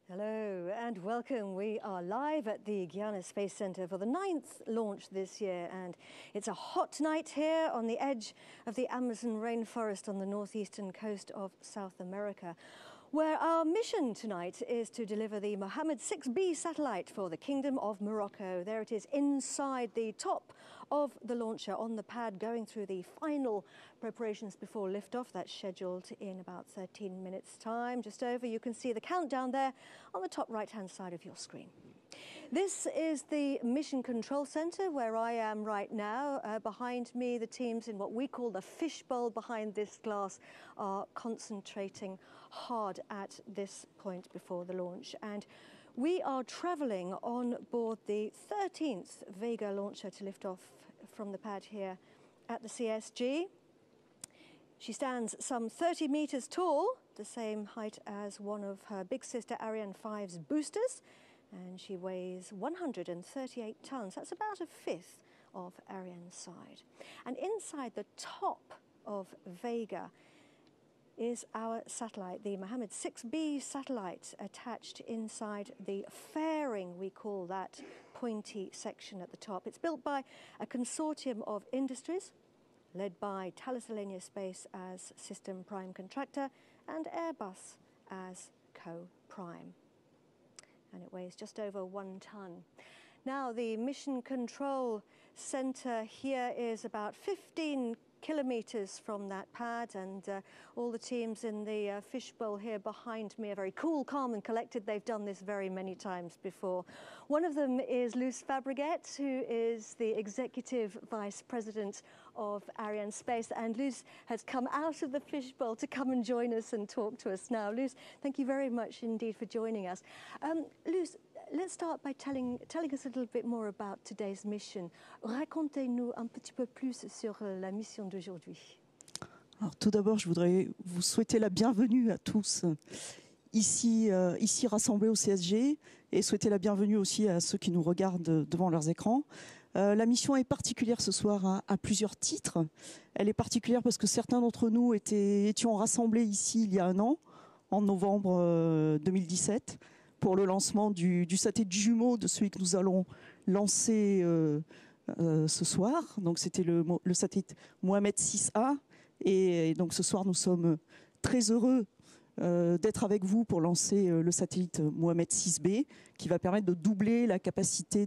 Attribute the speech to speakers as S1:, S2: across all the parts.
S1: Hello and welcome. We are live at the Guiana Space Center for the 9th launch this year, and it's a hot night here on the edge of the Amazon rainforest on the northeastern coast of South America, where our mission tonight is to deliver the Mohammed 6B satellite for the Kingdom of Morocco. There it is inside the top of the launcher on the pad, going through the final preparations before liftoff. That's scheduled in about 13 minutes time, just over. You can see the countdown there on the top right hand side of your screen. This is the Mission Control Center where I am right now. Behind me, the teams in what we call the fishbowl behind this glass are concentrating hard at this point before the launch. And we are traveling on board the 13th Vega launcher to lift off from the pad here at the CSG. She stands some 30 meters tall, the same height as one of her big sister Ariane 5's boosters, and she weighs 138 tons. That's about a fifth of Ariane's side. And inside the top of Vega is our satellite, the Mohammed 6B satellite, attached inside the fairing, we call that pointy section at the top. It's built by a consortium of industries, led by Thales Alenia Space as system prime contractor and Airbus as co-prime. And it weighs just over 1 ton. Now, the Mission Control Center here is about 15 kilometers from that pad, and all the teams in the fishbowl here behind me are very cool, calm and collected. They've done this very many times before. One of them is Luce Fabregat, who is the Executive Vice President of Ariane Space, and Luce has come out of the fishbowl to come and join us and talk to us now. Luce, thank you very much indeed for joining us. Luce, let's start by telling us a little bit more about today's mission. Racontez-nous un petit peu plus sur la mission d'aujourd'hui.
S2: Alors, tout d'abord, je voudrais vous souhaiter la bienvenue à tous ici rassemblés au CSG, et souhaiter la bienvenue aussi à ceux qui nous regardent devant leurs écrans. La mission est particulière ce soir à plusieurs titres. Elle est particulière parce que certains d'entre nous étions rassemblés ici il y a 1 an, en novembre 2017, pour le lancement du satellite jumeau de celui que nous allons lancer ce soir. Donc c'était le satellite Mohammed 6A. Et donc ce soir, nous sommes très heureux d'être avec vous pour lancer le satellite Mohammed 6B, qui va permettre de doubler la capacité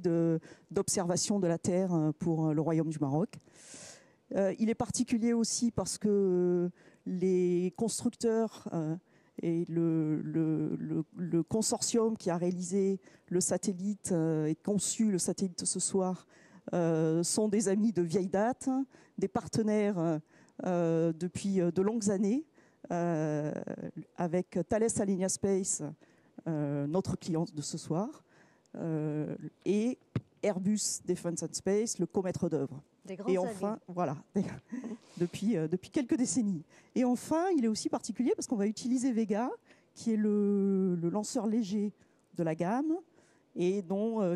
S2: d'observation de la Terre pour le Royaume du Maroc. Il est particulier aussi parce que les constructeurs et le consortium qui a réalisé le satellite et conçu le satellite ce soir sont des amis de vieille date, des partenaires depuis de longues années, avec Thales Alenia Space, notre client de ce soir, et Airbus Defence and Space, le co-maître d'œuvre. Et enfin, voilà, depuis quelques décennies. Et enfin, il est aussi particulier parce qu'on va utiliser Vega, qui est le lanceur léger de la gamme, et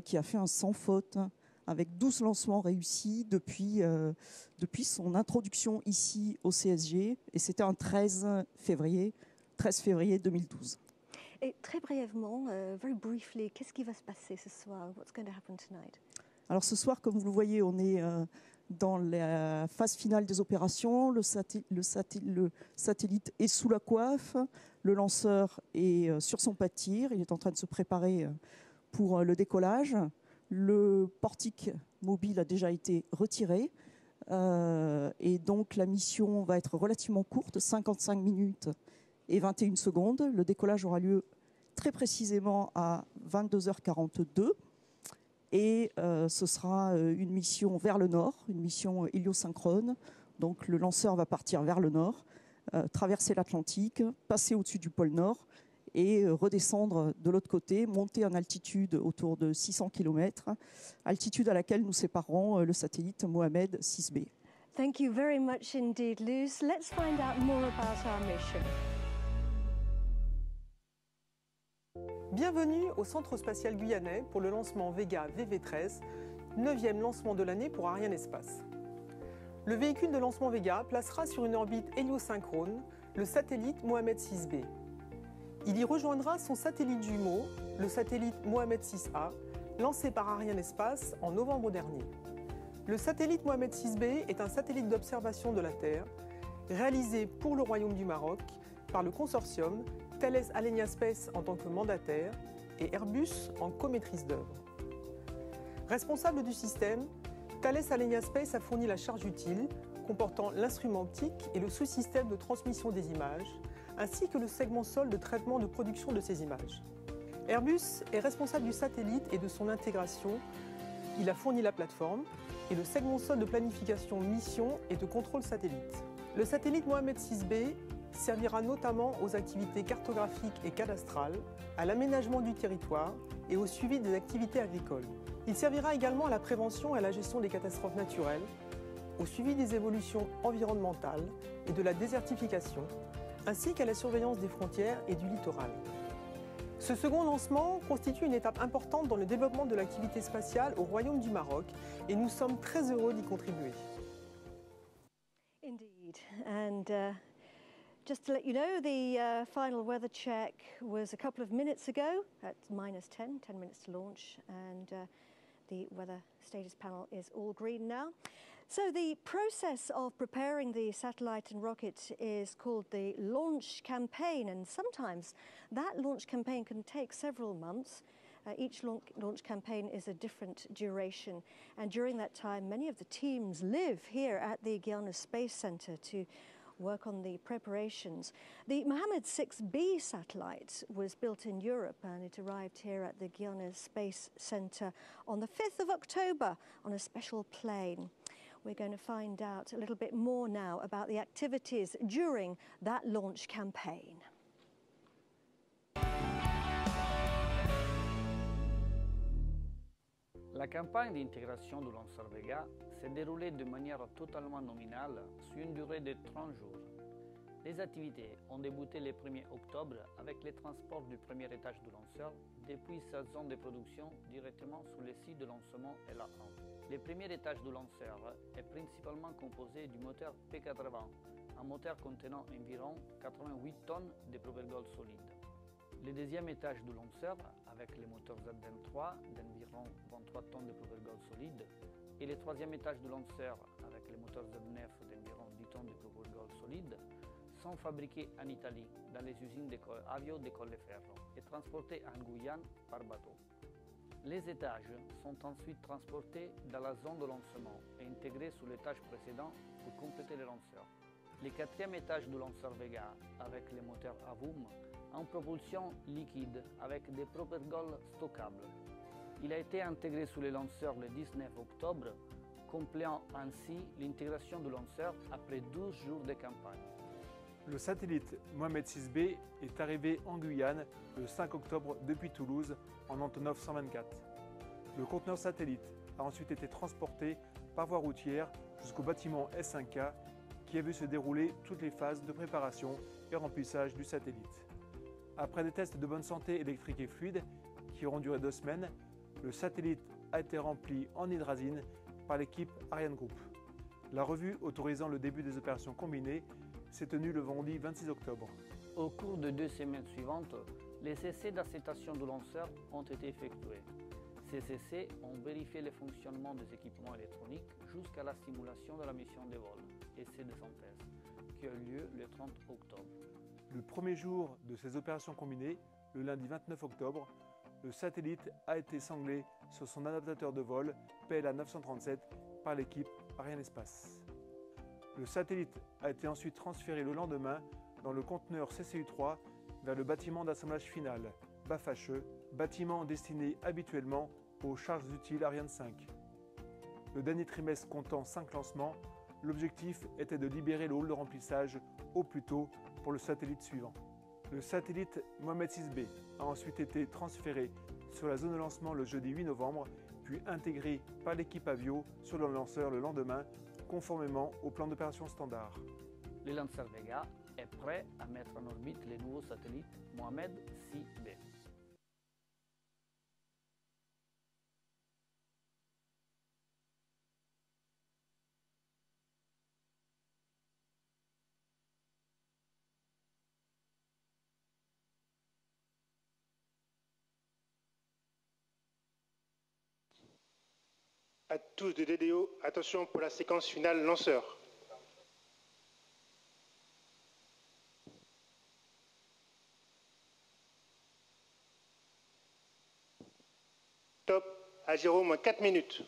S2: qui a fait un sans faute, avec 12 lancements réussis depuis son introduction ici au CSG, et c'était un 13 février 2012.
S1: Et très brièvement, very briefly, qu'est-ce qui va se passer ce soir? What's going to happen tonight?
S2: Alors ce soir, comme vous le voyez, on est dans la phase finale des opérations. Le satellite est sous la coiffe, le lanceur est sur son pas de tir, il est en train de se préparer pour le décollage. Le portique mobile a déjà été retiré, et donc la mission va être relativement courte, 55 minutes et 21 secondes. Le décollage aura lieu très précisément à 22h42. Et ce sera une mission vers le nord, une mission héliosynchrone. Donc le lanceur va partir vers le nord, traverser l'Atlantique, passer au-dessus du pôle Nord et redescendre de l'autre côté, monter en altitude autour de 600 km, altitude à laquelle nous séparerons le satellite Mohammed 6B.
S1: Thank you very much indeed, Luce. Let's find out more about our mission.
S3: Bienvenue au Centre spatial guyanais pour le lancement Vega VV13, 9e lancement de l'année pour Ariane Espace. Le véhicule de lancement Vega placera sur une orbite héliosynchrone le satellite Mohammed 6B. Il y rejoindra son satellite jumeau, le satellite Mohamed 6A, lancé par Arianespace en novembre dernier. Le satellite Mohamed 6B est un satellite d'observation de la Terre réalisé pour le Royaume du Maroc par le consortium Thales Alenia Space en tant que mandataire et Airbus en co-maîtrise d'œuvre. Responsable du système, Thales Alenia Space a fourni la charge utile comportant l'instrument optique et le sous-système de transmission des images, ainsi que le segment sol de traitement de production de ces images. Airbus est responsable du satellite et de son intégration. Il a fourni la plateforme et le segment sol de planification mission et de contrôle satellite. Le satellite Mohamed 6B servira notamment aux activités cartographiques et cadastrales, à l'aménagement du territoire et au suivi des activités agricoles. Il servira également à la prévention et à la gestion des catastrophes naturelles, au suivi des évolutions environnementales et de la désertification, ainsi qu'à la surveillance des frontières et du littoral. Ce second lancement constitue une étape importante dans le développement de l'activité spatiale au Royaume du Maroc et nous sommes très heureux d'y contribuer.
S1: Indeed. And just to let you know, the final weather check was a couple of minutes ago at -10, 10 minutes to launch, and the weather status panel is all green now. So the process of preparing the satellite and rocket is called the launch campaign, and sometimes that launch campaign can take several months. Each launch campaign is a different duration, and during that time many of the teams live here at the Guiana Space Centre to work on the preparations. The Mohamed 6B satellite was built in Europe and it arrived here at the Guiana Space Centre on the 5th of October on a special plane. We're going to find out a little bit more now about the activities during that launch campaign.
S4: La campagne d'intégration du lanceur Vega s'est déroulée de manière totalement nominale sur une durée de 30 jours. Les activités ont débuté le 1er octobre avec le transport du premier étage du lanceur depuis sa zone de production directement sur le site de lancement LA1. Le premier étage du lanceur est principalement composé du moteur P80, un moteur contenant environ 88 tonnes de propelgol solide. Le deuxième étage du lanceur, avec le moteur ZN3 d'environ 23 tonnes de propelgol solide, et le troisième étage du lanceur, avec le moteur Z9 d'environ 10 tonnes de propelgol solide, sont fabriqués en Italie, dans les usines Avio de Colleferro, et transportés en Guyane par bateau. Les étages sont ensuite transportés dans la zone de lancement et intégrés sur l'étage précédent pour compléter le lanceur. Le quatrième étage du lanceur Vega, avec le moteur Avum, en propulsion liquide avec des propelgols stockables. Il a été intégré sous le lanceur le 19 octobre, complétant ainsi l'intégration du lanceur après 12 jours de campagne.
S5: Le satellite Mohamed 6B est arrivé en Guyane le 5 octobre depuis Toulouse en Antonov 124. Le conteneur satellite a ensuite été transporté par voie routière jusqu'au bâtiment S5K qui a vu se dérouler toutes les phases de préparation et remplissage du satellite. Après des tests de bonne santé électrique et fluide qui auront duré 2 semaines, le satellite a été rempli en hydrazine par l'équipe Ariane Group. La revue autorisant le début des opérations combinées s'est tenue le vendredi 26 octobre.
S4: Au cours des 2 semaines suivantes, les essais d'acceptation du lanceur ont été effectués. Ces essais ont vérifié le fonctionnement des équipements électroniques jusqu'à la simulation de la mission de vol, essai de synthèse, qui a eu lieu le 30 octobre.
S5: Le premier jour de ces opérations combinées, le lundi 29 octobre, le satellite a été sanglé sur son adaptateur de vol PLA 937 par l'équipe Arianespace. Le satellite a été ensuite transféré le lendemain dans le conteneur CCU-3 vers le bâtiment d'assemblage final, BAFHE, bâtiment destiné habituellement aux charges utiles Ariane 5. Le dernier trimestre comptant 5 lancements, l'objectif était de libérer le hall de remplissage au plus tôt pour le satellite suivant. Le satellite Mohamed 6B a ensuite été transféré sur la zone de lancement le jeudi 8 novembre, puis intégré par l'équipe Avio sur le lanceur le lendemain, conformément au plan d'opération standard.
S4: Le lanceur Vega est prêt à mettre en orbite les nouveaux satellites Mohamed 6B.
S6: À tous de DDO, attention pour la séquence finale lanceur. Top, à 0 moins 4 minutes.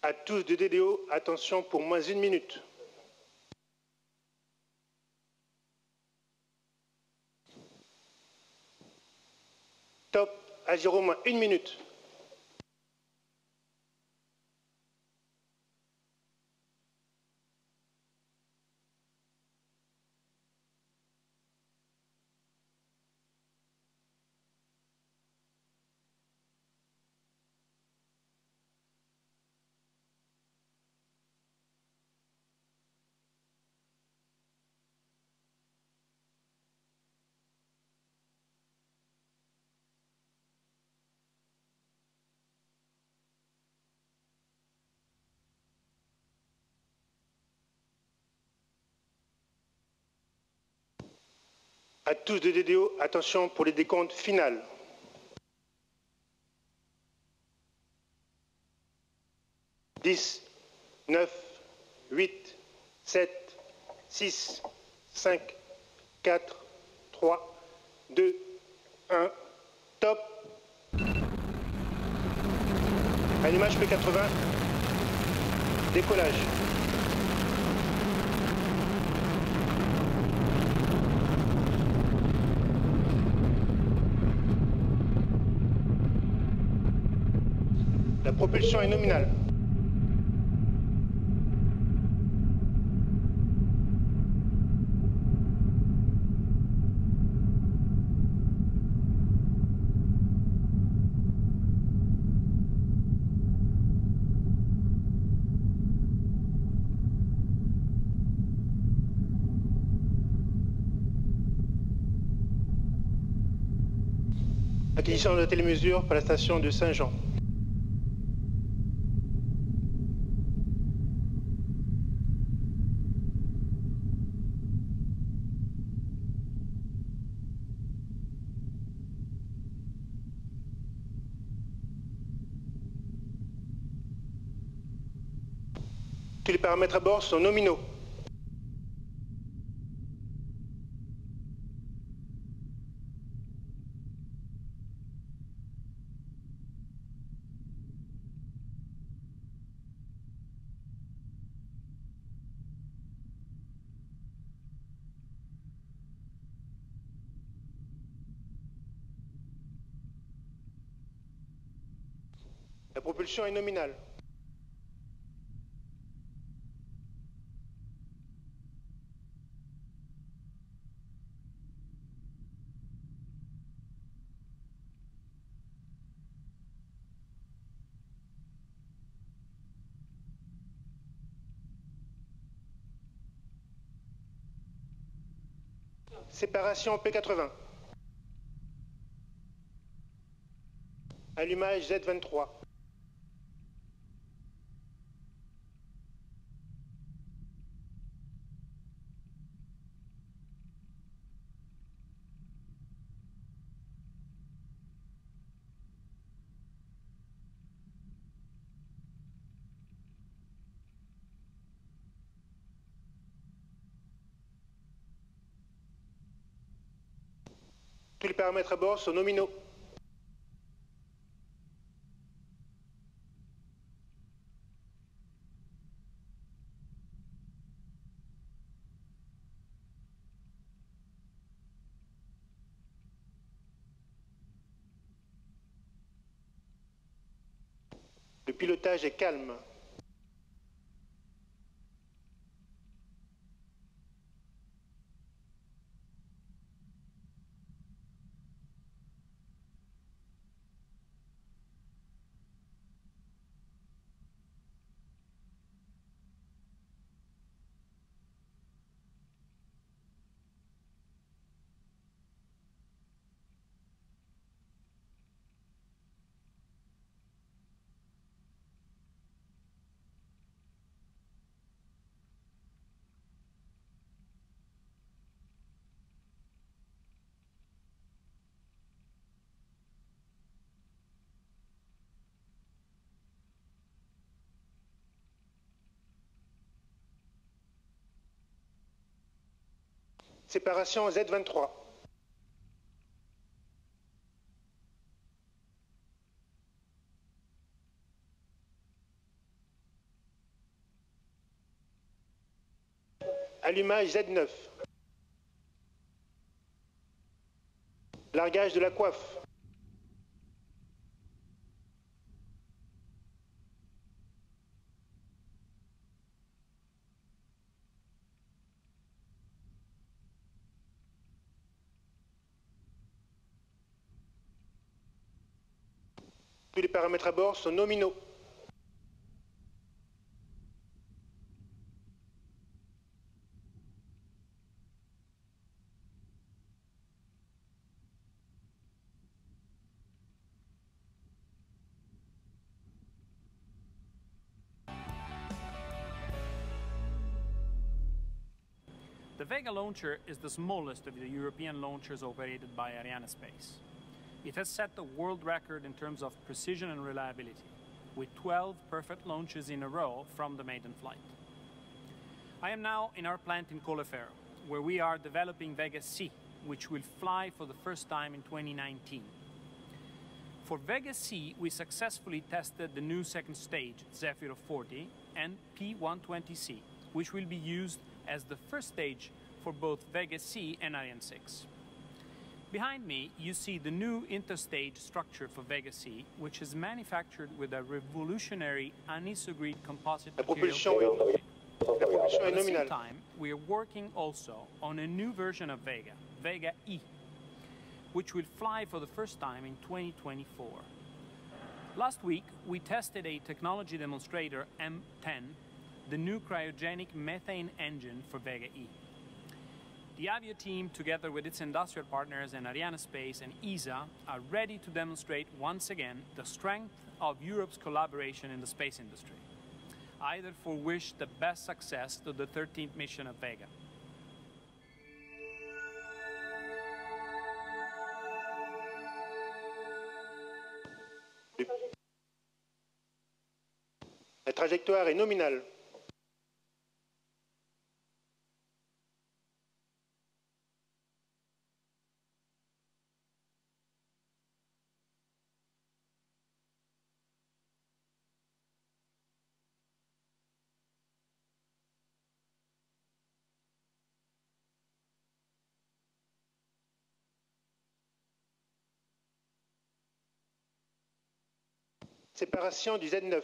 S6: À tous de DDO, attention pour moins 1 minute. Top, à 0 moins 1 minute. À tous de DDO, attention pour les décomptes finales. « 10, 9, 8, 7, 6, 5, 4, 3, 2, 1, top. Allumage P80, décollage. La propulsion est nominale. Acquisition de télémesure par la station de Saint-Jean. Tous les paramètres à bord sont nominaux. La propulsion est nominale. Séparation P80. Allumage Z23. Tous les paramètres à bord sont nominaux. Le pilotage est calme. Séparation Z23. Allumage Z9. Largage de la coiffe. Tous les paramètres à bord sont nominaux.
S7: The Vega launcher is the smallest of the European launchers operated by Arianespace. It has set the world record in terms of precision and reliability, with 12 perfect launches in a row from the maiden flight. I am now in our plant in Colleferro, where we are developing Vega C, which will fly for the first time in 2019. For Vega C, we successfully tested the new second stage, Zefiro 40, and P120C, which will be used as the first stage for both Vega C and Ariane 6. Behind me, you see the new interstage structure for Vega C, which is manufactured with a revolutionary anisogrid composite material. At the same time, we are working also on a new version of Vega, Vega E, which will fly for the first time in 2024. Last week, we tested a technology demonstrator M10, the new cryogenic methane engine for Vega E. The Avio team, together with its industrial partners and Arianespace and ESA, are ready to demonstrate once again the strength of Europe's collaboration in the space industry. I therefore wish the best success to the 13th mission of Vega.
S6: La trajectoire est nominale. Séparation du Z9.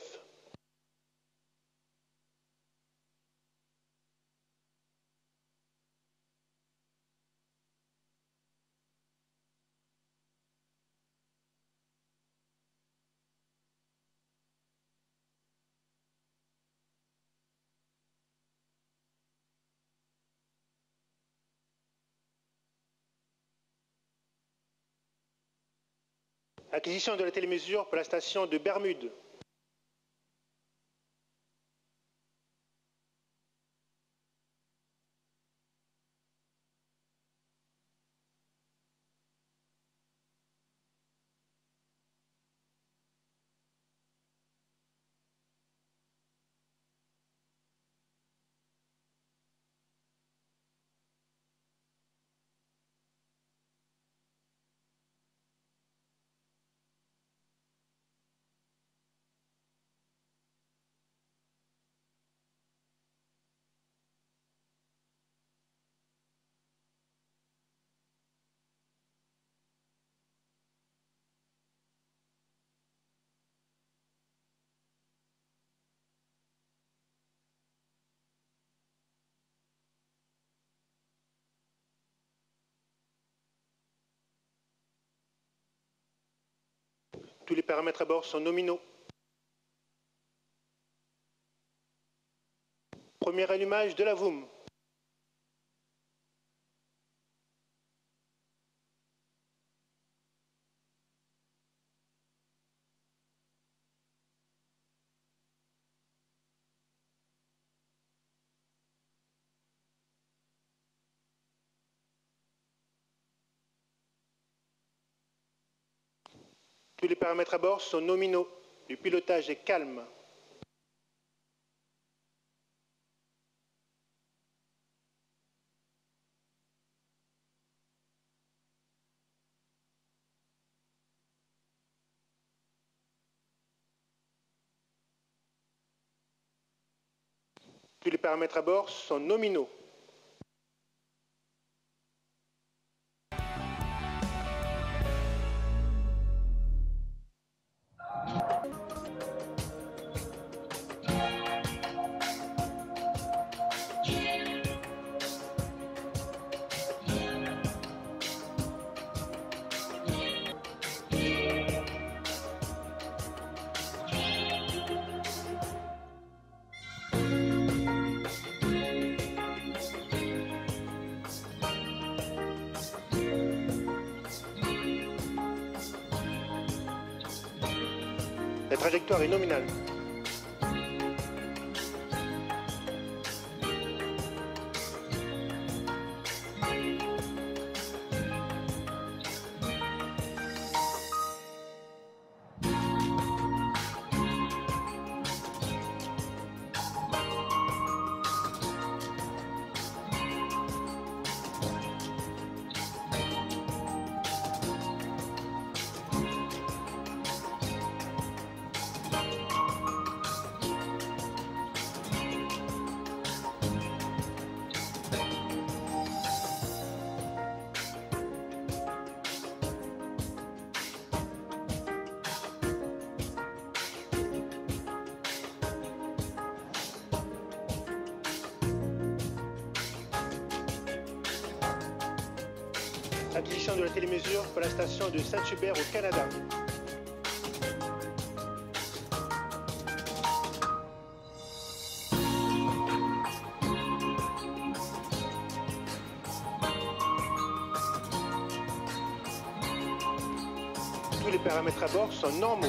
S6: Acquisition de la télémesure pour la station de Bermude. Tous les paramètres à bord sont nominaux. Premier allumage de la VOOM. Tous les paramètres à bord sont nominaux. Le pilotage est calme. Tous les paramètres à bord sont nominaux. La trajectoire est nominale. Acquisition de la télémesure pour la station de Saint-Hubert au Canada. les paramètres à bord sont normaux.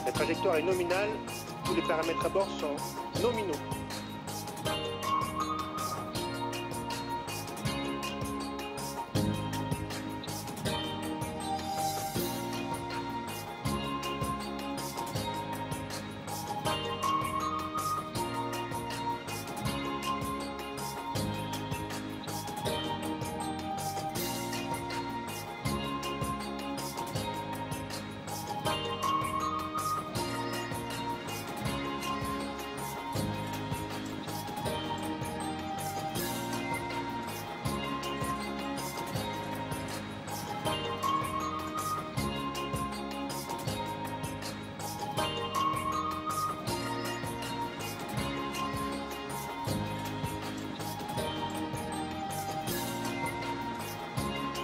S6: La trajectoire est nominale, tous les paramètres à bord sont nominaux.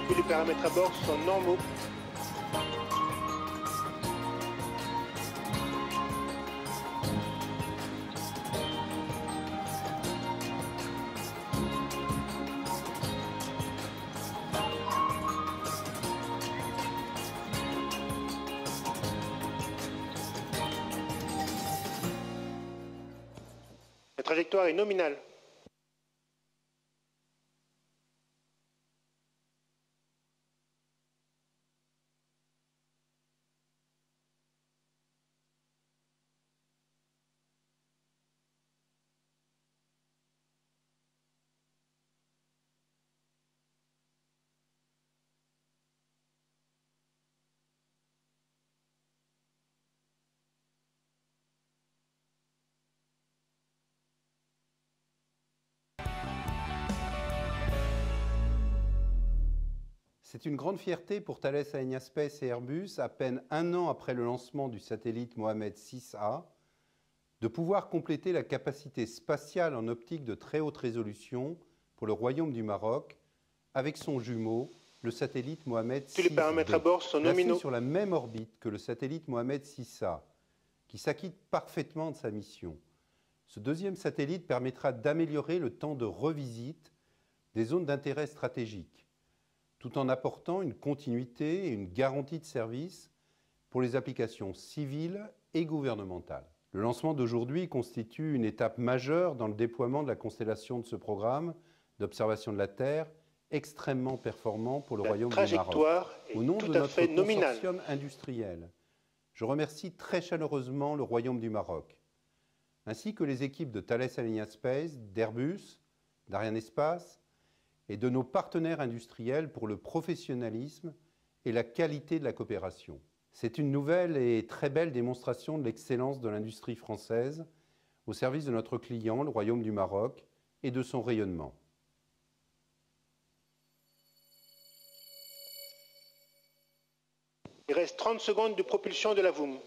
S6: Tous les paramètres à bord sont normaux. La trajectoire est nominale.
S8: C'est une grande fierté pour Thales Alenia Space et Airbus, à peine un an après le lancement du satellite Mohamed 6A, de pouvoir compléter la capacité spatiale en optique de très haute résolution pour le Royaume du Maroc avec son jumeau, le satellite Mohamed 6B.
S6: Tous les paramètres à bord sont
S8: placé
S6: nominaux.
S8: sur la même orbite que le satellite Mohamed 6A, qui s'acquitte parfaitement de sa mission. Ce deuxième satellite permettra d'améliorer le temps de revisite des zones d'intérêt stratégique, tout en apportant une continuité et une garantie de service pour les applications civiles et gouvernementales. Le lancement d'aujourd'hui constitue une étape majeure dans le déploiement de la constellation de ce programme d'observation de la Terre, extrêmement performant pour le Royaume du Maroc.
S6: La trajectoire est
S8: Au nom
S6: tout
S8: de
S6: à
S8: notre
S6: fait nominale.
S8: consortium industriel, je remercie très chaleureusement le Royaume du Maroc, ainsi que les équipes de Thales Alenia Space, d'Airbus, d'Arianespace et de nos partenaires industriels pour le professionnalisme et la qualité de la coopération. C'est une nouvelle et très belle démonstration de l'excellence de l'industrie française au service de notre client, le Royaume du Maroc, et de son rayonnement.
S6: Il reste 30 secondes de propulsion de la VOOM.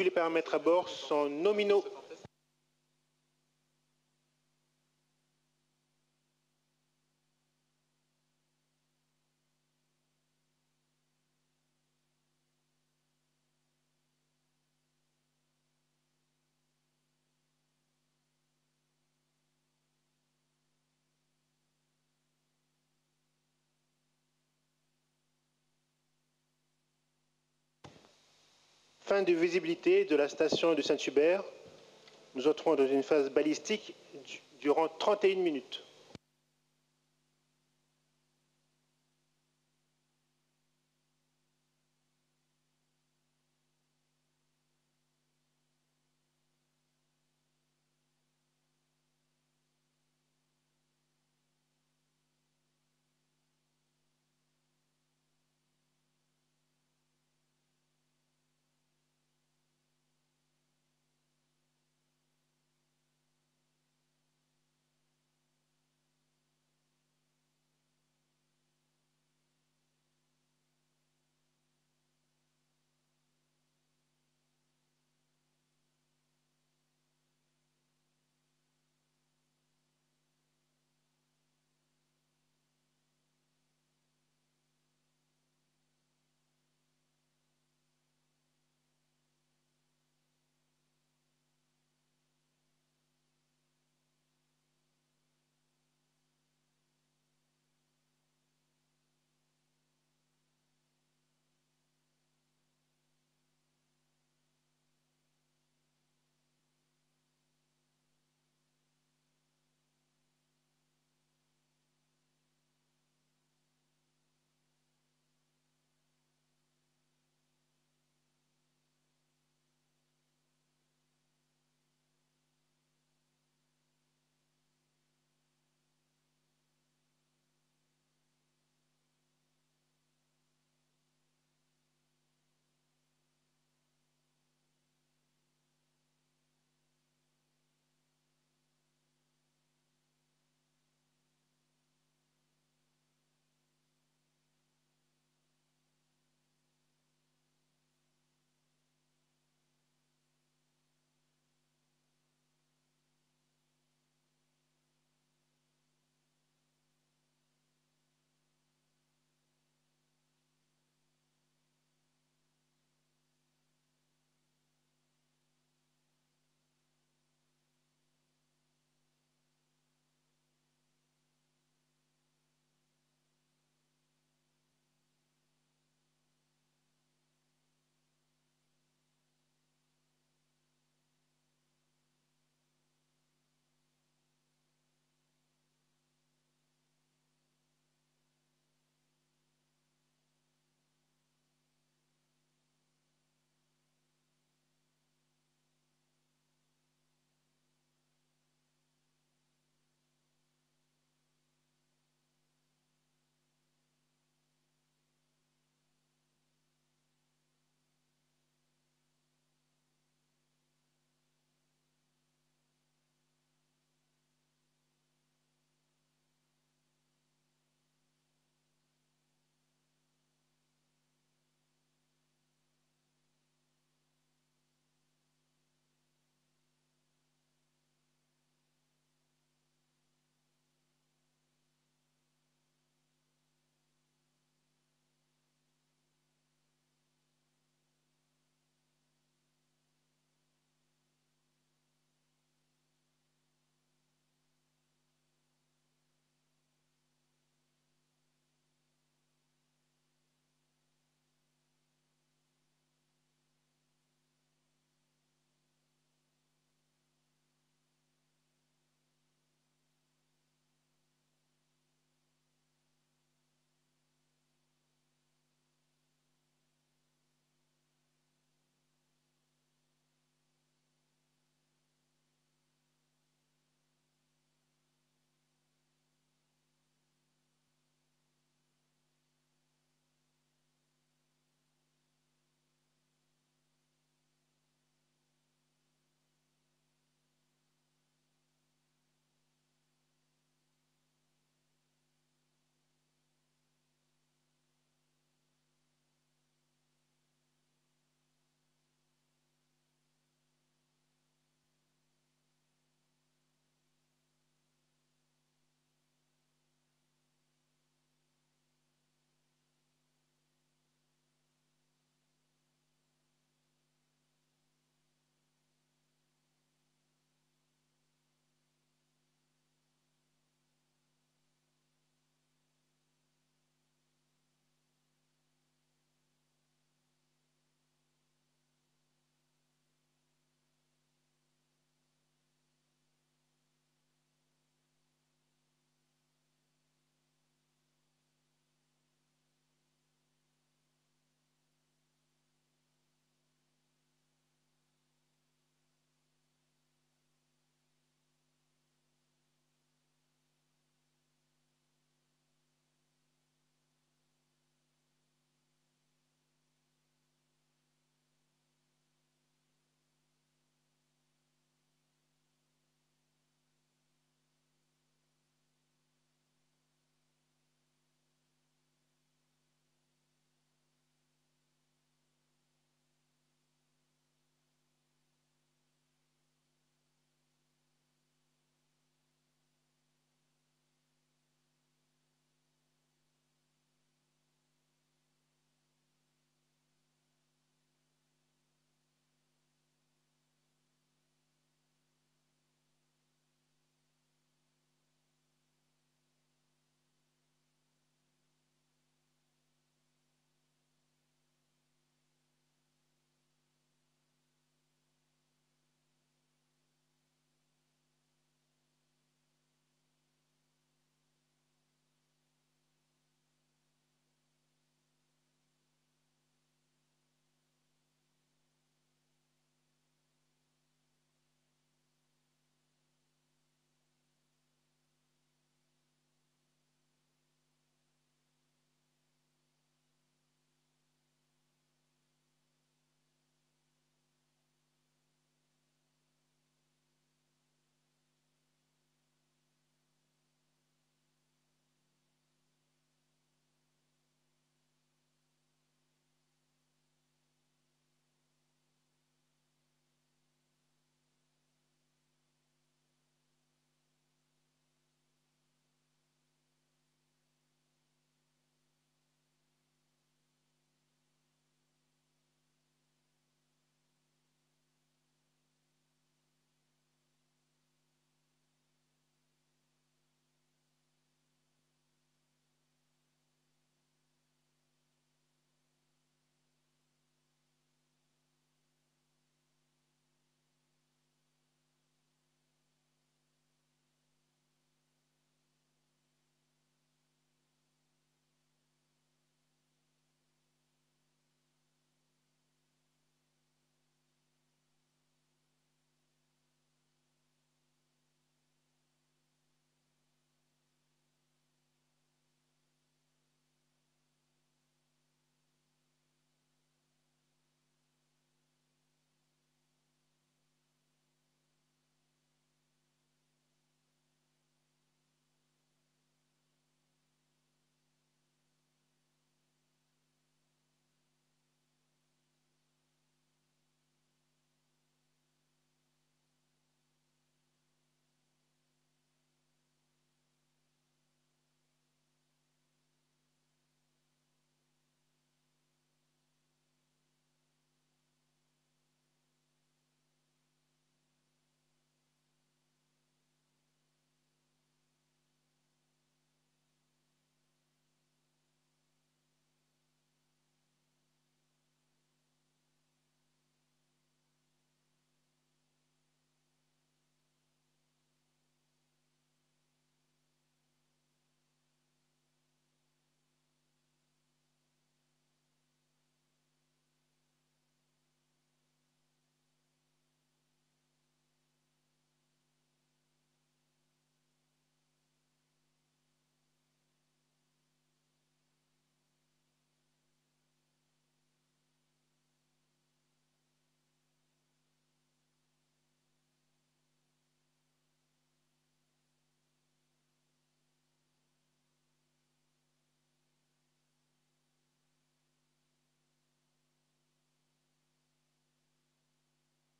S6: Tous les paramètres à bord sont nominaux. Fin de visibilité de la station de Saint-Hubert. Nous entrons dans une phase balistique durant 31 minutes.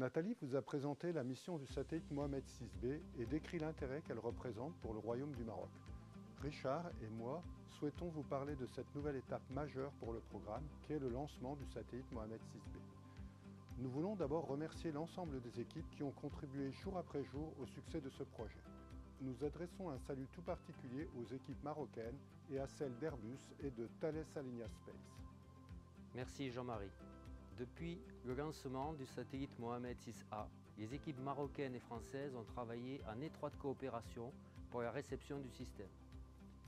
S9: Nathalie vous a présenté la mission du satellite Mohamed 6B et décrit l'intérêt qu'elle représente pour le Royaume du Maroc. Richard et moi souhaitons vous parler de cette nouvelle étape majeure pour le programme, qui est le lancement du satellite Mohamed 6B. Nous voulons d'abord remercier l'ensemble des équipes qui ont contribué jour après jour au succès de ce projet. Nous adressons un salut tout particulier aux équipes marocaines et à celles d'Airbus et de Thales Alenia Space.
S10: Merci Jean-Marie. Depuis le lancement du satellite Mohamed 6A, les équipes marocaines et françaises ont travaillé en étroite coopération pour la réception du système.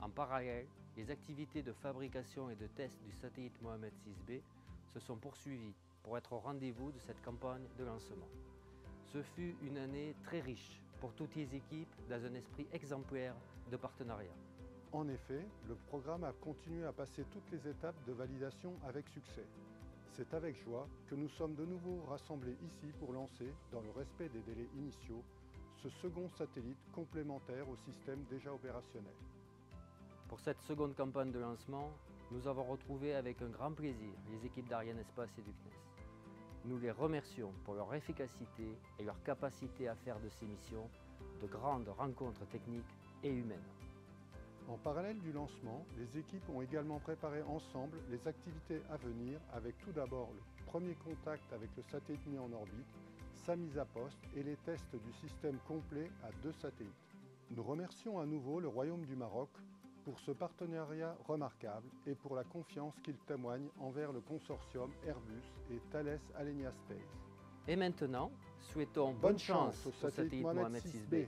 S10: En parallèle, les activités de fabrication et de test du satellite Mohamed 6B se sont poursuivies pour être au rendez-vous de cette campagne de lancement. Ce fut une année très riche pour toutes les équipes dans un esprit exemplaire de partenariat.
S9: En effet, le programme a continué à passer toutes les étapes de validation avec succès. C'est avec joie que nous sommes de nouveau rassemblés ici pour lancer, dans le respect des délais initiaux, ce second satellite complémentaire au système déjà opérationnel.
S10: Pour cette seconde campagne de lancement, nous avons retrouvé avec un grand plaisir les équipes d'Arianespace et du CNES. Nous les remercions pour leur efficacité et leur capacité à faire de ces missions de grandes rencontres techniques et humaines.
S9: En parallèle du lancement, les équipes ont également préparé ensemble les activités à venir avec tout d'abord le premier contact avec le satellite mis en orbite, sa mise à poste et les tests du système complet à 2 satellites. Nous remercions à nouveau le Royaume du Maroc pour ce partenariat remarquable et pour la confiance qu'il témoigne envers le consortium Airbus et Thales Alenia Space.
S10: Et maintenant, souhaitons bonne chance au satellite Mohamed 6B.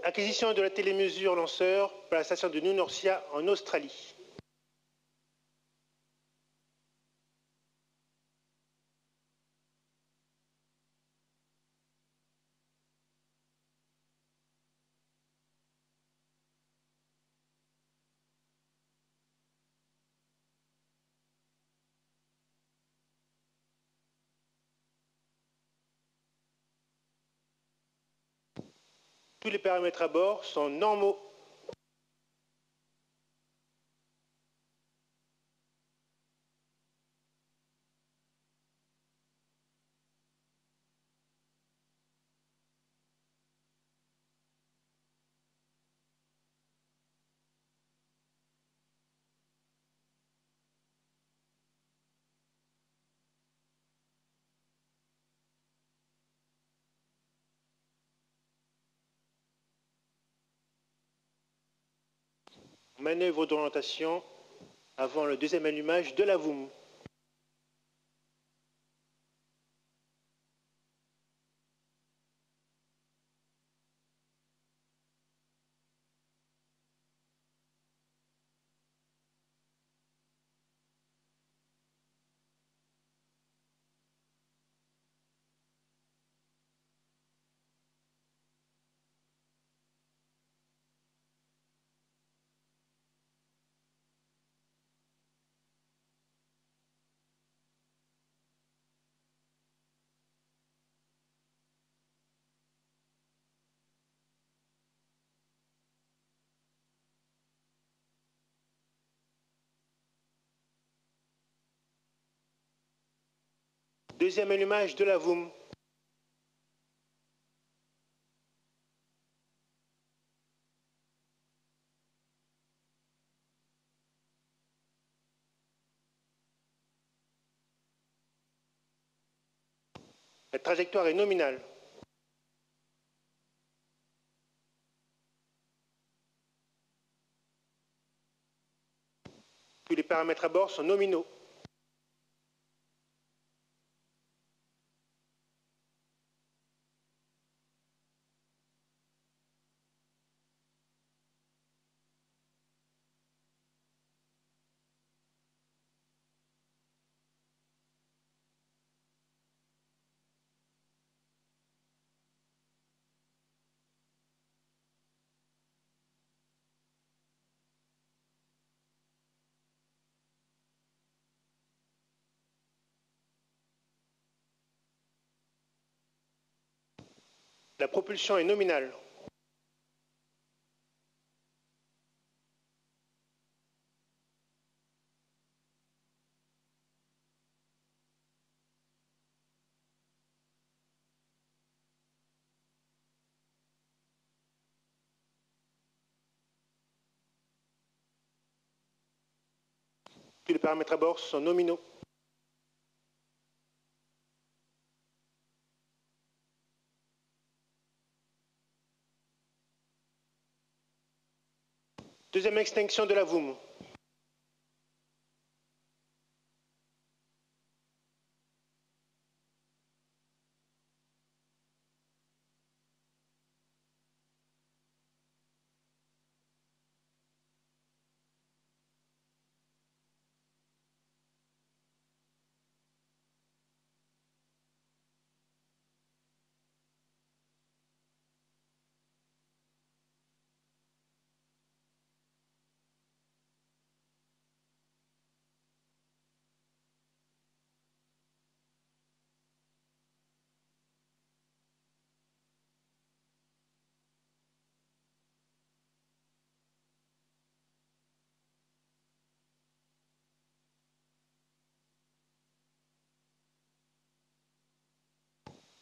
S6: Acquisition de la télémesure lanceur par la station de Nunorcia en Australie. Tous les paramètres à bord sont normaux. Manœuvre d'orientation avant le deuxième allumage de la VOOM. Deuxième allumage de la VOOM. La trajectoire est nominale. Tous les paramètres à bord sont nominaux. La propulsion est nominale. Tous les paramètres à bord sont nominaux. Deuxième extinction de la VOOM.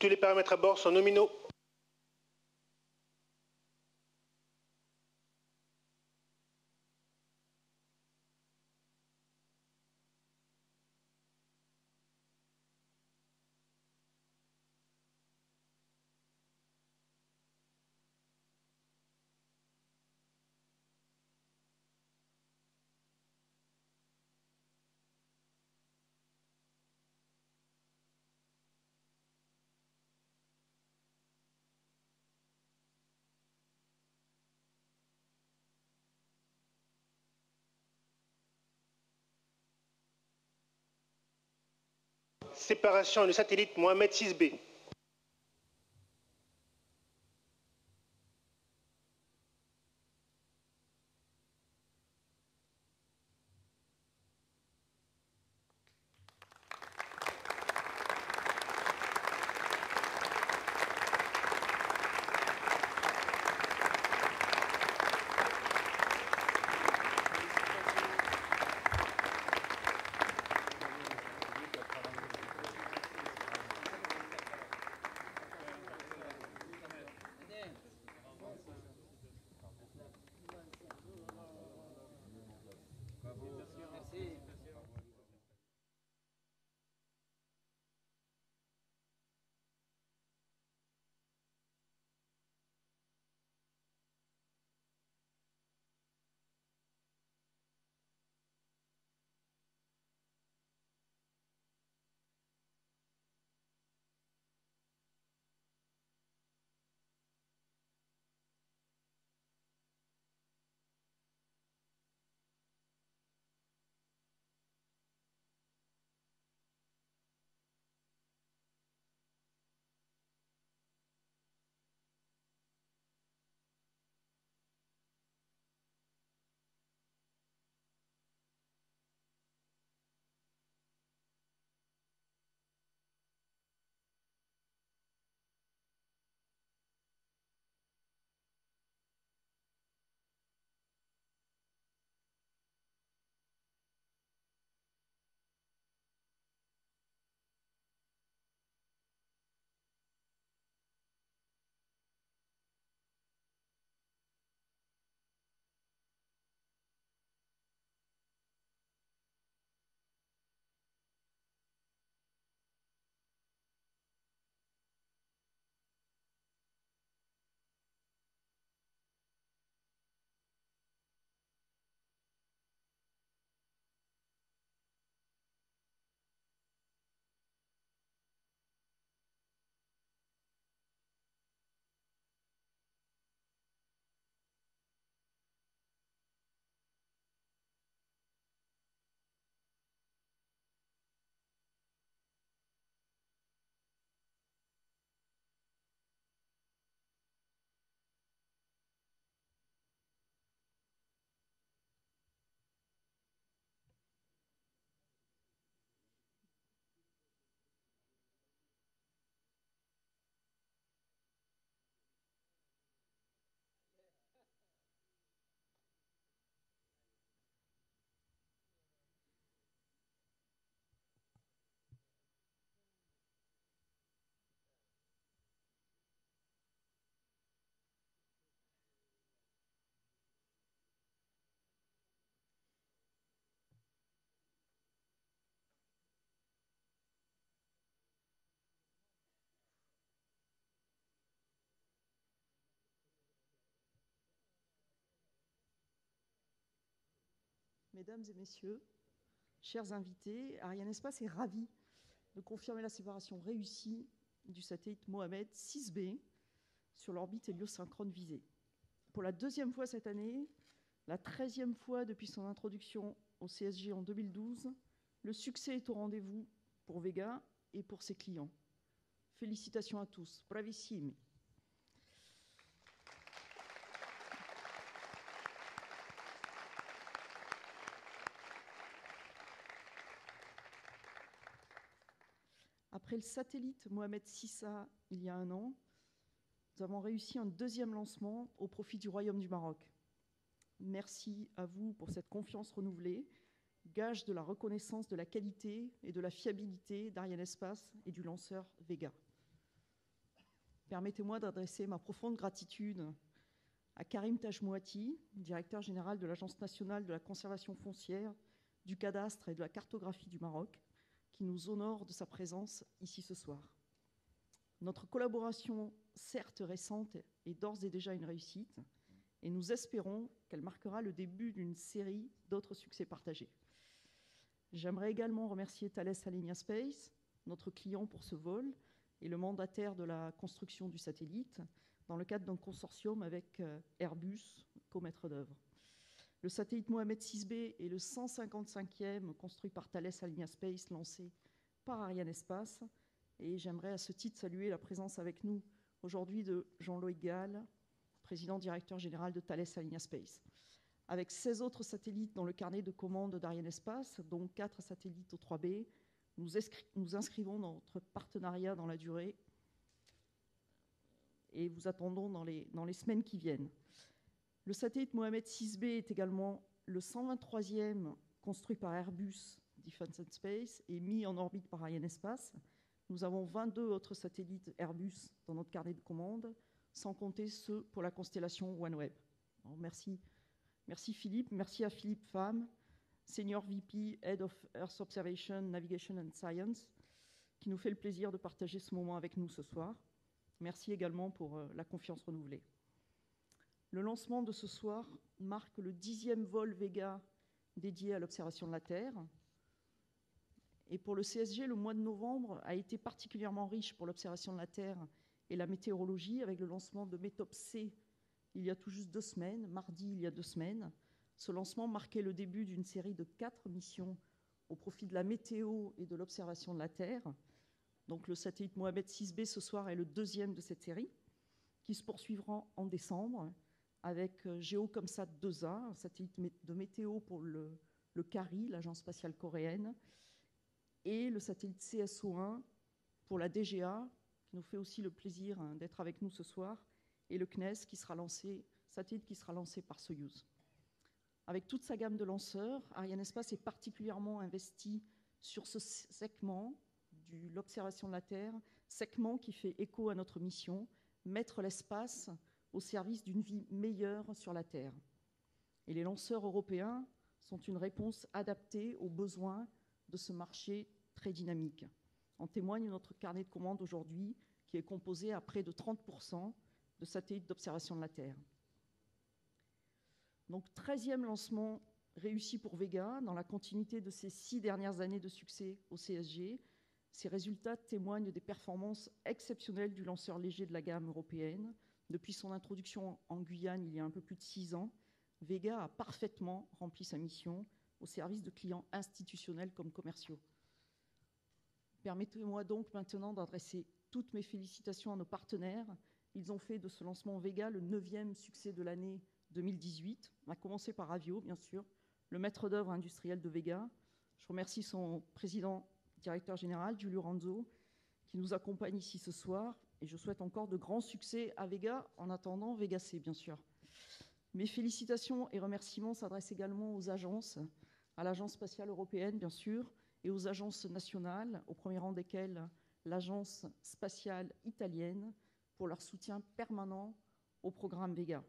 S6: Tous les paramètres à bord sont nominaux. Séparation du satellite Mohamed 6B.
S2: Mesdames et messieurs, chers invités, Arianespace est ravi de confirmer la séparation réussie du satellite Mohamed 6B sur l'orbite héliosynchrone visée. Pour la deuxième fois cette année, la 13e fois depuis son introduction au CSG en 2012, le succès est au rendez-vous pour Vega et pour ses clients. Félicitations à tous. Bravissimi. Après le satellite Mohamed 6A il y a un an, nous avons réussi un deuxième lancement au profit du Royaume du Maroc. Merci à vous pour cette confiance renouvelée, gage de la reconnaissance de la qualité et de la fiabilité d'Arianespace et du lanceur Vega. Permettez-moi d'adresser ma profonde gratitude à Karim Tajmouati, directeur général de l'Agence nationale de la conservation foncière, du cadastre et de la cartographie du Maroc, qui nous honore de sa présence ici ce soir. Notre collaboration, certes récente, est d'ores et déjà une réussite, et nous espérons qu'elle marquera le début d'une série d'autres succès partagés. J'aimerais également remercier Thales Alenia Space, notre client pour ce vol, et le mandataire de la construction du satellite, dans le cadre d'un consortium avec Airbus, co-maître d'œuvre. Le satellite Mohamed 6B est le 155e construit par Thales Alenia Space, lancé par Arianespace. Et j'aimerais à ce titre saluer la présence avec nous aujourd'hui de Jean-Loïc Gall, président directeur général de Thales Alenia Space. Avec 16 autres satellites dans le carnet de commandes d'Arianespace, dont 4 satellites au 3B, nous inscrivons notre partenariat dans la durée et vous attendons dans les semaines qui viennent. Le satellite Mohamed 6B est également le 123e construit par Airbus Defence and Space et mis en orbite par Arianespace. Nous avons 22 autres satellites Airbus dans notre carnet de commandes, sans compter ceux pour la constellation OneWeb. Alors, merci Philippe, merci à Philippe Pham, Senior VP, Head of Earth Observation, Navigation and Science, qui nous fait le plaisir de partager ce moment avec nous ce soir. Merci également pour la confiance renouvelée. Le lancement de ce soir marque le 10e vol Vega dédié à l'observation de la Terre. Et pour le CSG, le mois de novembre a été particulièrement riche pour l'observation de la Terre et la météorologie, avec le lancement de METOP-C il y a tout juste 2 semaines, mardi il y a 2 semaines. Ce lancement marquait le début d'une série de 4 missions au profit de la météo et de l'observation de la Terre. Donc le satellite Mohamed 6B ce soir est le 2e de cette série, qui se poursuivra en décembre avec GeoComSat 2A, un satellite de météo pour le CARI, l'agence spatiale coréenne, et le satellite CSO1 pour la DGA, qui nous fait aussi le plaisir d'être avec nous ce soir, et le CNES, satellite qui sera lancé par Soyuz. Avec toute sa gamme de lanceurs, Arianespace est particulièrement investi sur ce segment de l'observation de la Terre, segment qui fait écho à notre mission, mettre l'espace au service d'une vie meilleure sur la Terre. Et les lanceurs européens sont une réponse adaptée aux besoins de ce marché très dynamique. En témoigne notre carnet de commandes aujourd'hui, qui est composé à près de 30% de satellites d'observation de la Terre. Donc 13e lancement réussi pour Vega, dans la continuité de ces 6 dernières années de succès au CSG. Ces résultats témoignent des performances exceptionnelles du lanceur léger de la gamme européenne. Depuis son introduction en Guyane il y a un peu plus de 6 ans, Vega a parfaitement rempli sa mission au service de clients institutionnels comme commerciaux. Permettez-moi donc maintenant d'adresser toutes mes félicitations à nos partenaires. Ils ont fait de ce lancement Vega le 9e succès de l'année 2018, à commencer par Avio, bien sûr, le maître d'œuvre industriel de Vega. Je remercie son président, directeur général, Giulio Ranzo, qui nous accompagne ici ce soir. Et je souhaite encore de grands succès à Vega, en attendant Vega C, bien sûr. Mes félicitations et remerciements s'adressent également aux agences, à l'Agence spatiale européenne, bien sûr, et aux agences nationales, au premier rang desquelles l'Agence spatiale italienne, pour leur soutien permanent au programme Vega.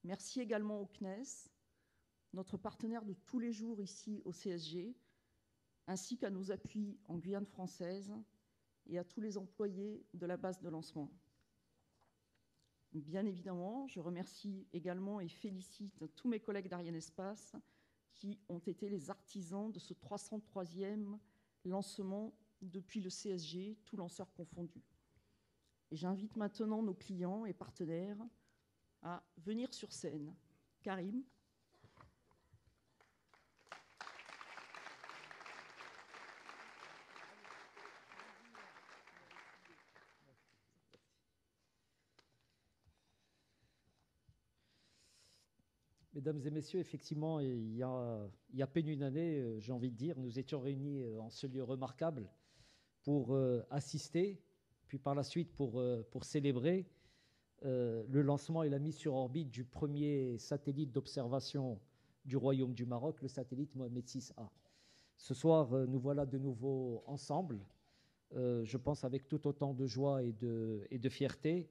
S2: Merci également au CNES, notre partenaire de tous les jours ici au CSG, ainsi qu'à nos appuis en Guyane française et à tous les employés de la base de lancement. Bien évidemment, je remercie également et félicite tous mes collègues d'Arianespace qui ont été les artisans de ce 303e lancement depuis le CSG, tous lanceurs confondus. Et j'invite maintenant nos clients et partenaires à venir sur scène. Karim.
S11: Mesdames et messieurs, effectivement, il y a à peine une année, j'ai envie de dire, nous étions réunis en ce lieu remarquable pour assister, puis par la suite pour célébrer le lancement et la mise sur orbite du premier satellite d'observation du Royaume du Maroc, le satellite Mohamed VI-A. Ce soir, nous voilà de nouveau ensemble, je pense avec tout autant de joie et de fierté,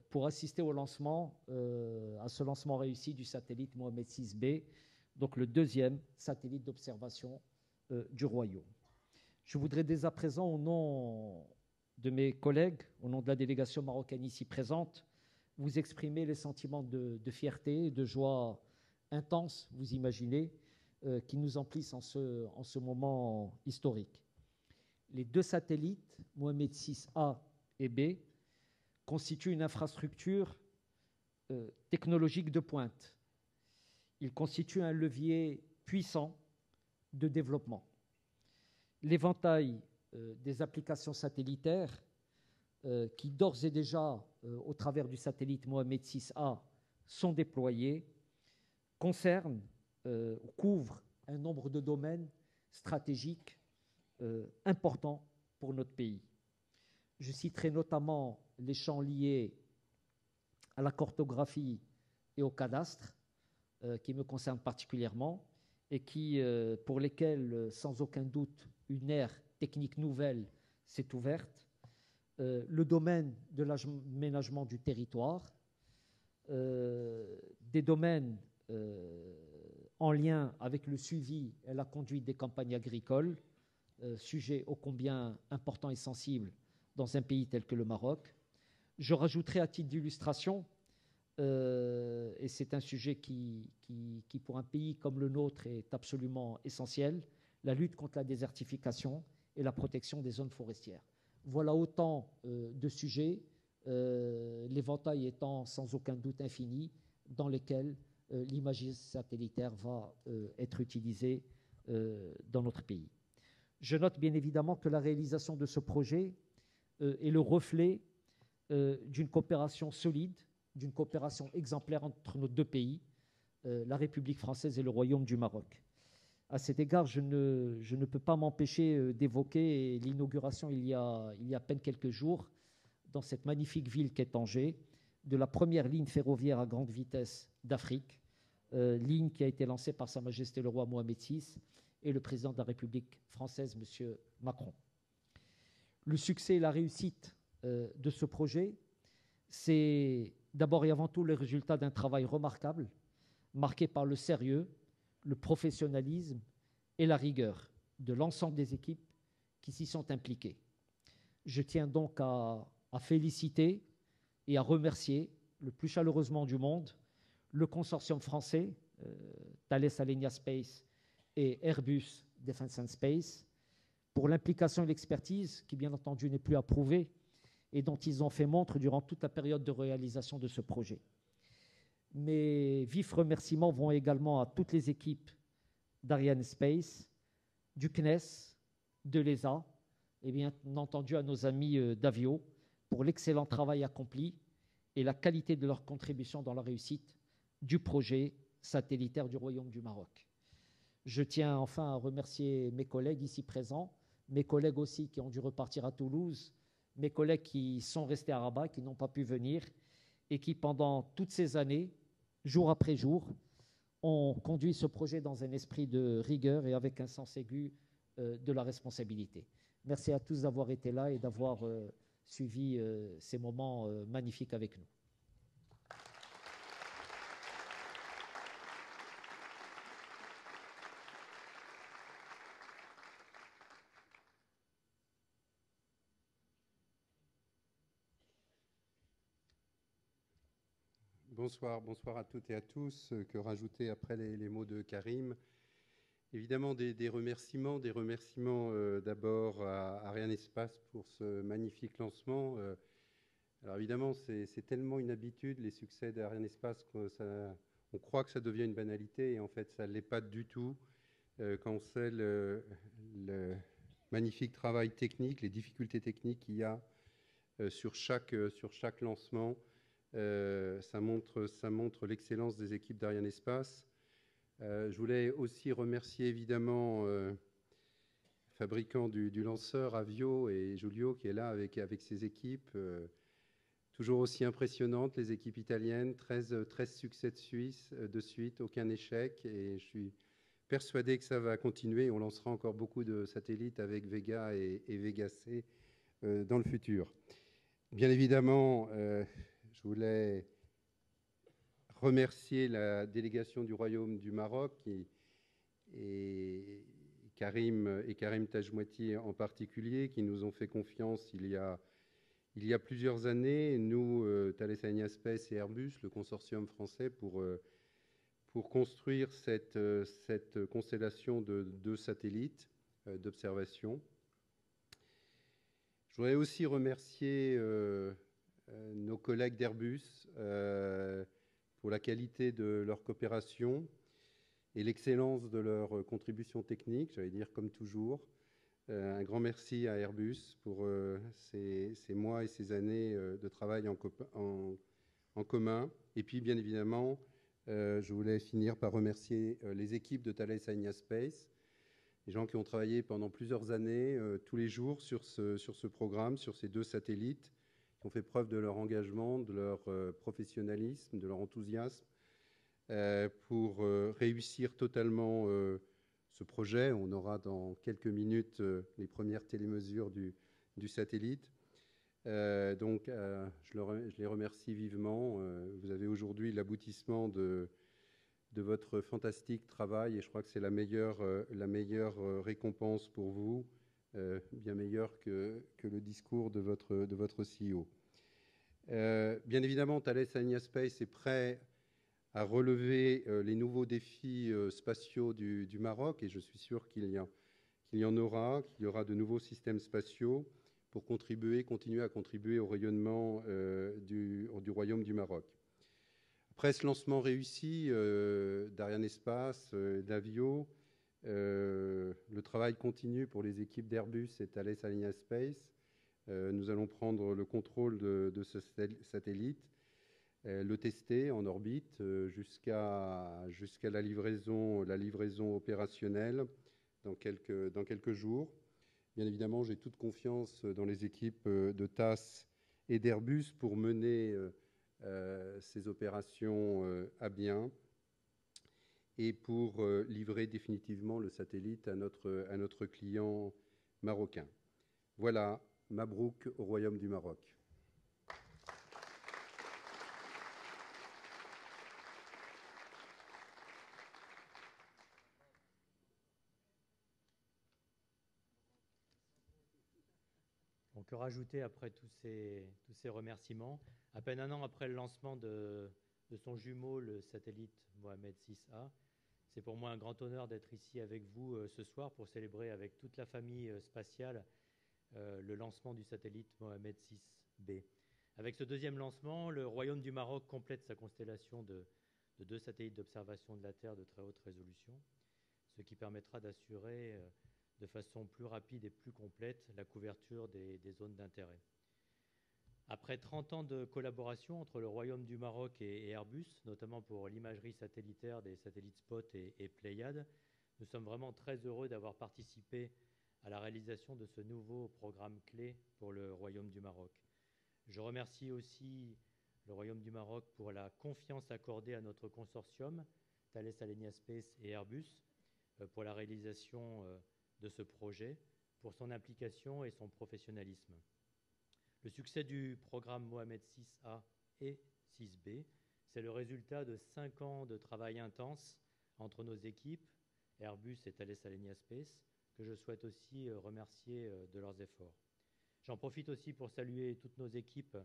S11: pour assister au lancement, à ce lancement réussi du satellite Mohamed VI-B, donc le deuxième satellite d'observation du Royaume. Je voudrais dès à présent, au nom de mes collègues, au nom de la délégation marocaine ici présente, vous exprimer les sentiments de fierté et de joie intense, vous imaginez, qui nous emplissent en ce moment historique. Les deux satellites, Mohamed VI-A et B, constituent une infrastructure technologique de pointe. Ils constituent un levier puissant de développement. L'éventail des applications satellitaires qui d'ores et déjà, au travers du satellite Mohamed VI-A, sont déployés, concernent ou couvrent un nombre de domaines stratégiques importants pour notre pays. Je citerai notamment les champs liés à la cartographie et au cadastre, qui me concernent particulièrement, et pour lesquels, sans aucun doute, une ère technique nouvelle s'est ouverte. Le domaine de l'aménagement du territoire, des domaines en lien avec le suivi et la conduite des campagnes agricoles, sujet ô combien important et sensible dans un pays tel que le Maroc. Je rajouterai à titre d'illustration, et c'est un sujet qui, pour un pays comme le nôtre, est absolument essentiel, la lutte contre la désertification et la protection des zones forestières. Voilà autant de sujets, l'éventail étant sans aucun doute infini, dans lesquels l'imagerie satellitaire va être utilisée dans notre pays. Je note bien évidemment que la réalisation de ce projet est le reflet d'une coopération solide, d'une coopération exemplaire entre nos deux pays, la République française et le Royaume du Maroc. À cet égard, je ne peux pas m'empêcher d'évoquer l'inauguration il y a à peine quelques jours, dans cette magnifique ville qu'est Tanger, de la première ligne ferroviaire à grande vitesse d'Afrique, ligne qui a été lancée par Sa Majesté le roi Mohamed VI et le président de la République française, M. Macron. Le succès et la réussite de ce projet, c'est d'abord et avant tout le résultat d'un travail remarquable, marqué par le sérieux, le professionnalisme et la rigueur de l'ensemble des équipes qui s'y sont impliquées. Je tiens donc à féliciter et à remercier le plus chaleureusement du monde le consortium français, Thales Alenia Space et Airbus Defence and Space, pour l'implication et l'expertise qui, bien entendu, n'est plus à prouver et dont ils ont fait montre durant toute la période de réalisation de ce projet. Mes vifs remerciements vont également à toutes les équipes d'Ariane Space, du CNES, de l'ESA et bien entendu à nos amis d'Avio pour l'excellent travail accompli et la qualité de leur contribution dans la réussite du projet satellitaire du Royaume du Maroc. Je tiens enfin à remercier mes collègues ici présents, mes collègues aussi qui ont dû repartir à Toulouse, mes collègues qui sont restés à Rabat, qui n'ont pas pu venir et qui, pendant toutes ces années, jour après jour, ont conduit ce projet dans un esprit de rigueur et avec un sens aigu de la responsabilité. Merci à tous d'avoir été là et d'avoir suivi ces moments magnifiques avec nous.
S8: bonsoir à toutes et à tous. Que rajouter après les mots de Karim? Évidemment, des remerciements d'abord à Arianespace pour ce magnifique lancement. Alors évidemment, c'est tellement une habitude, les succès d'Arianespace, on croit que ça devient une banalité, et en fait, ça ne l'est pas du tout. Quand on sait le magnifique travail technique, les difficultés techniques qu'il y a sur chaque lancement, ça montre l'excellence des équipes d'Arianespace. Je voulais aussi remercier évidemment fabricant du lanceur, Avio, et Giulio, qui est là avec ses équipes, toujours aussi impressionnantes, les équipes italiennes, 13 succès de suite, aucun échec, et je suis persuadé que ça va continuer. On lancera encore beaucoup de satellites avec Vega et Vega C dans le futur. Bien évidemment, je voulais remercier la délégation du Royaume du Maroc et Karim Tajmouati en particulier, qui nous ont fait confiance il y a plusieurs années, nous, Thales Alenia Space et Airbus, le consortium français, pour construire cette constellation de 2 satellites d'observation. Je voudrais aussi remercier nos collègues d'Airbus pour la qualité de leur coopération et l'excellence de leur contribution technique, j'allais dire comme toujours. Un grand merci à Airbus pour ces mois et ces années de travail en commun. Et puis, bien évidemment, je voulais finir par remercier les équipes de Thales Alenia Space, les gens qui ont travaillé pendant plusieurs années, tous les jours, sur ce programme, sur ces 2 satellites, qui ont fait preuve de leur engagement, de leur professionnalisme, de leur enthousiasme pour réussir totalement ce projet. On aura dans quelques minutes les premières télémesures du satellite. Donc, je les remercie vivement. Vous avez aujourd'hui l'aboutissement de votre fantastique travail, et je crois que c'est la meilleure récompense pour vous, bien meilleure que le discours de votre CEO. Bien évidemment, Thales Alenia Space est prêt à relever les nouveaux défis spatiaux du Maroc, et je suis sûr qu'il y en aura, qu'il y aura de nouveaux systèmes spatiaux pour continuer à contribuer au rayonnement du Royaume du Maroc. Après ce lancement réussi d'Arianespace, d'Avio, le travail continue pour les équipes d'Airbus et Thales Alenia Space. Nous allons prendre le contrôle de ce satellite, le tester en orbite jusqu'à la livraison opérationnelle dans quelques jours. Bien évidemment, j'ai toute confiance dans les équipes de TAS et d'Airbus pour mener ces opérations à bien et pour livrer définitivement le satellite à notre client marocain. Voilà, Mabrouk au Royaume du Maroc.
S12: Donc, que rajouter après tous ces remerciements? À peine un an après le lancement de son jumeau, le satellite Mohamed 6A, c'est pour moi un grand honneur d'être ici avec vous ce soir pour célébrer avec toute la famille spatiale le lancement du satellite Mohamed 6B. Avec ce 2e lancement, le Royaume du Maroc complète sa constellation de 2 satellites d'observation de la Terre de très haute résolution, ce qui permettra d'assurer de façon plus rapide et plus complète la couverture des zones d'intérêt. Après 30 ans de collaboration entre le Royaume du Maroc et Airbus, notamment pour l'imagerie satellitaire des satellites Spot et Pléiades, nous sommes vraiment très heureux d'avoir participé à la réalisation de ce nouveau programme clé pour le Royaume du Maroc. Je remercie aussi le Royaume du Maroc pour la confiance accordée à notre consortium, Thales Alenia Space et Airbus, pour la réalisation de ce projet, pour son implication et son professionnalisme. Le succès du programme Mohamed 6A et 6B, c'est le résultat de 5 ans de travail intense entre nos équipes, Airbus et Thales Alenia Space, que je souhaite aussi remercier de leurs efforts. J'en profite aussi pour saluer toutes nos équipes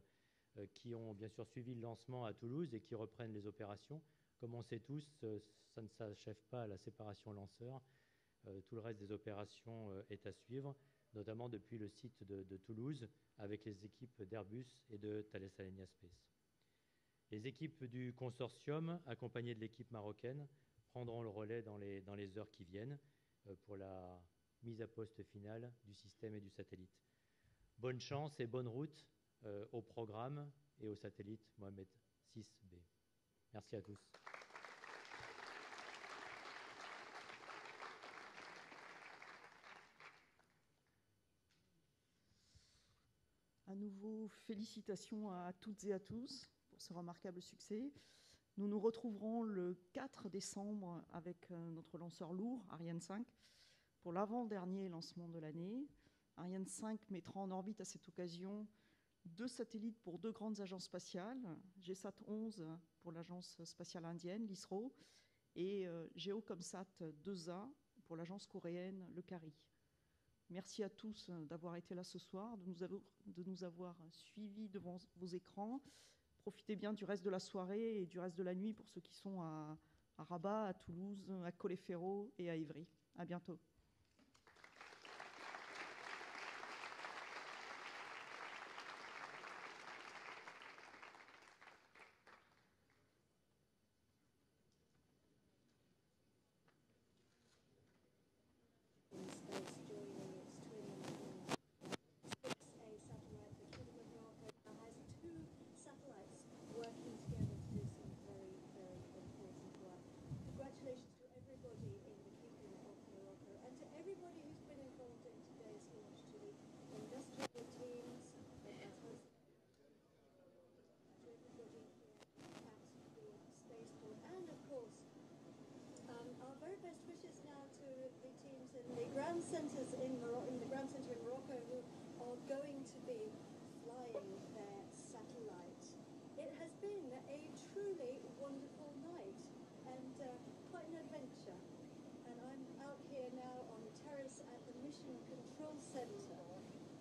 S12: qui ont bien sûr suivi le lancement à Toulouse et qui reprennent les opérations. Comme on sait tous, ça ne s'achève pas à la séparation lanceur. Tout le reste des opérations est à suivre, notamment depuis le site de Toulouse, avec les équipes d'Airbus et de Thales Alenia Space. Les équipes du consortium, accompagnées de l'équipe marocaine, prendront le relais dans les heures qui viennent pour la mise à poste finale du système et du satellite. Bonne chance et bonne route au programme et au satellite Mohamed 6B. Merci à tous.
S2: À nouveau, félicitations à toutes et à tous pour ce remarquable succès. Nous nous retrouverons le 4 décembre avec notre lanceur lourd, Ariane 5, pour l'avant-dernier lancement de l'année. Ariane 5 mettra en orbite à cette occasion 2 satellites pour 2 grandes agences spatiales, GSAT-11 pour l'agence spatiale indienne, l'ISRO, et GeoComSat 2A pour l'agence coréenne, le CARI. Merci à tous d'avoir été là ce soir, de nous avoir suivis devant vos écrans. Profitez bien du reste de la soirée et du reste de la nuit pour ceux qui sont à Rabat, à Toulouse, à Colleferro et à Ivry. À bientôt.
S1: Centres in the Grand Centre in Morocco who are going to be flying their satellite. It has been a truly wonderful night and quite an adventure. And I'm out here now on the terrace at the Mission Control Centre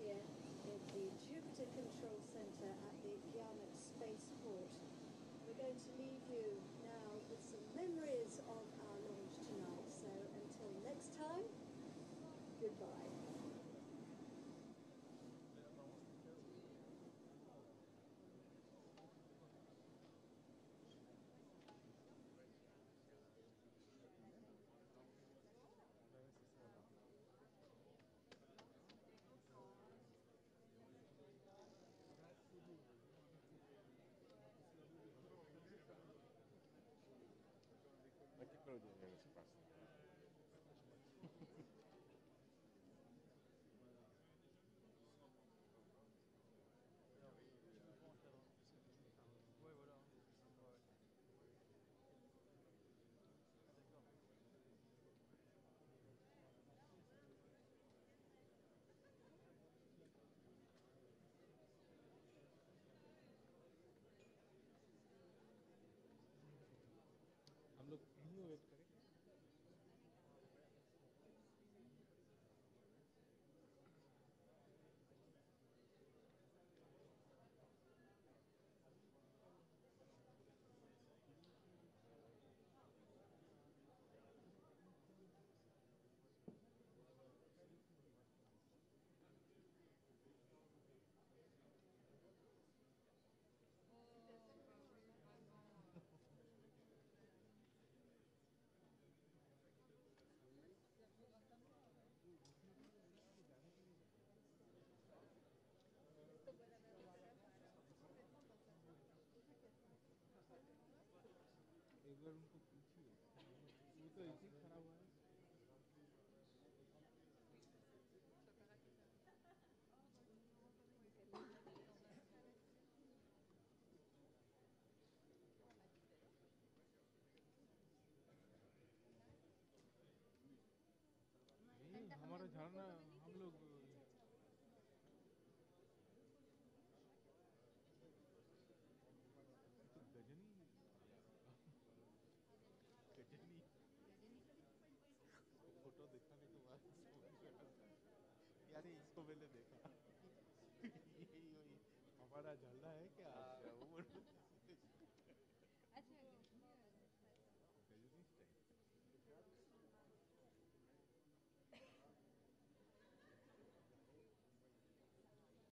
S1: here in the Jupiter Control Centre at the Guyana Spaceport. We're going to leave you now with some memories of our launch tonight. So until next time, goodbye.
S13: हमारा झरना हम लोग गजनी फोटो देखा नहीं तो यार इसको मैंने देखा